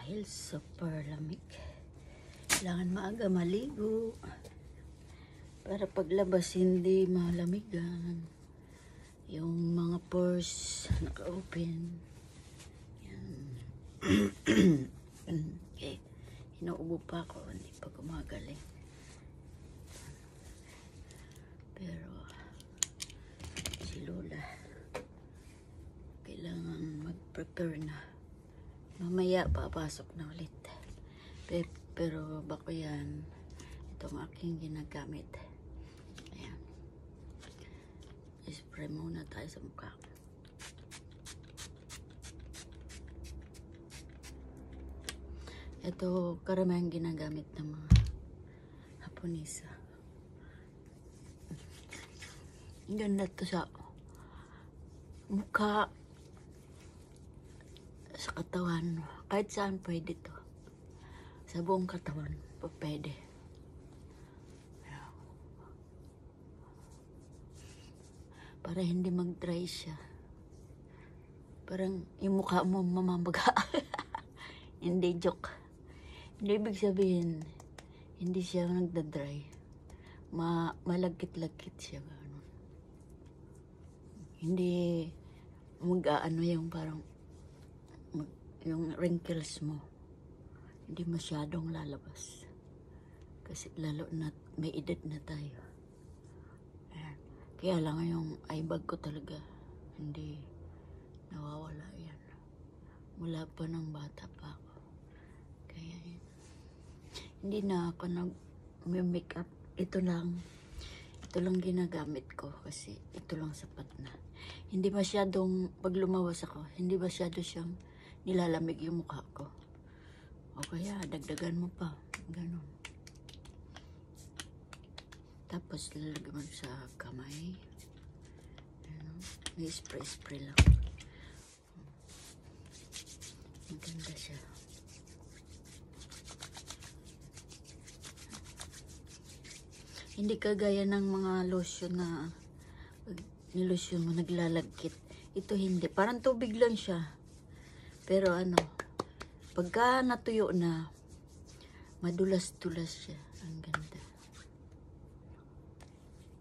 Dahil super lamig. Kailangan maaga maligo. Para paglabas hindi malamigan. Yung mga pores naka-open. Yan. Okay. Inuubo pa ako. Hindi pa gumagaling. Pero si Lola kailangan mag-prepare na. Mamaya papasok na ulit. Pero bako yan. Itong aking ginagamit. Ayan. Spray muna tayo sa mukha. Ito karamihan ginagamit ng mga Haponesa. Ang ganda to sa mukha, sa katawan. Kahit saan pwede to. Sa buong katawan, pwede. Para hindi mag-dry siya. Parang yung mukha mo mamamaga. Hindi, joke. Hindi ibig sabihin, hindi siya nagda-dry. Malagkit-lagkit siya. Ganun. Hindi mag-aano yung parang yung wrinkles mo. Hindi masyadong lalabas. Kasi lalo na may edad na tayo. Ayan. Kaya lang yung eye bag ko talaga hindi nawawala yan. Mula pa ng bata pa ako. Kaya yan. Hindi na ako nag-makeup. Ito lang ginagamit ko kasi ito lang sapat na. Hindi masyadong, pag lumawas ako, hindi masyado siyang nilalamig yung mukha ko. O kaya, dagdagan mo pa. Ganon. Tapos, lalagyan mo sa kamay. Ano, may spray lang. Maganda siya. Hindi kagaya ng mga lotion na pag nilotion mo naglalagkit. Ito hindi. Parang tubig lang siya. Pero ano, pagka natuyo na, madulas-dulas siya. Ang ganda.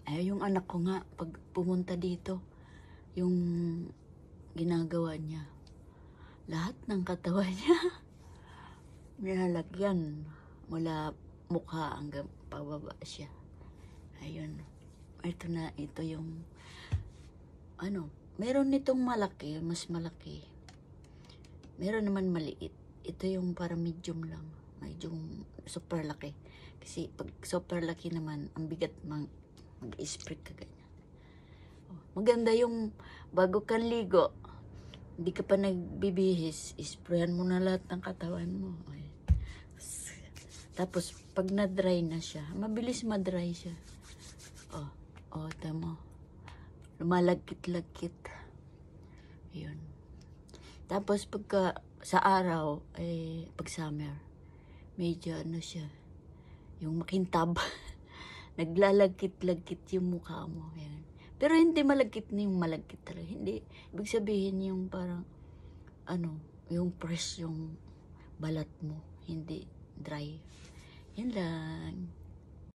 Ay, yung anak ko nga, pag pumunta dito, yung ginagawa niya, lahat ng katawan niya, nilalagyan mula mukha hanggang pababa siya. Ayun. Ito yung, ano, meron nitong malaki, mas malaki. Meron naman maliit. Ito yung para medium lang. Medium super laki. Kasi pag super laki naman, ang bigat mag-spray ka ganyan. Maganda yung bago kang ligo, hindi ka pa nagbibihis, sprayan mo na lahat ng katawan mo. Ay. Tapos pag na-dry na siya, mabilis ma-dry siya. Tama. Lumalagkit-lagkit. Yun. Tapos pagka sa araw, pag summer, medyo ano siya, yung makintab. Naglalagkit-lagkit yung mukha mo. Yan. Pero hindi malagkit na yung malagkit talaga. Hindi. Ibig sabihin yung parang, ano, yung fresh yung balat mo. Hindi dry. Yan lang.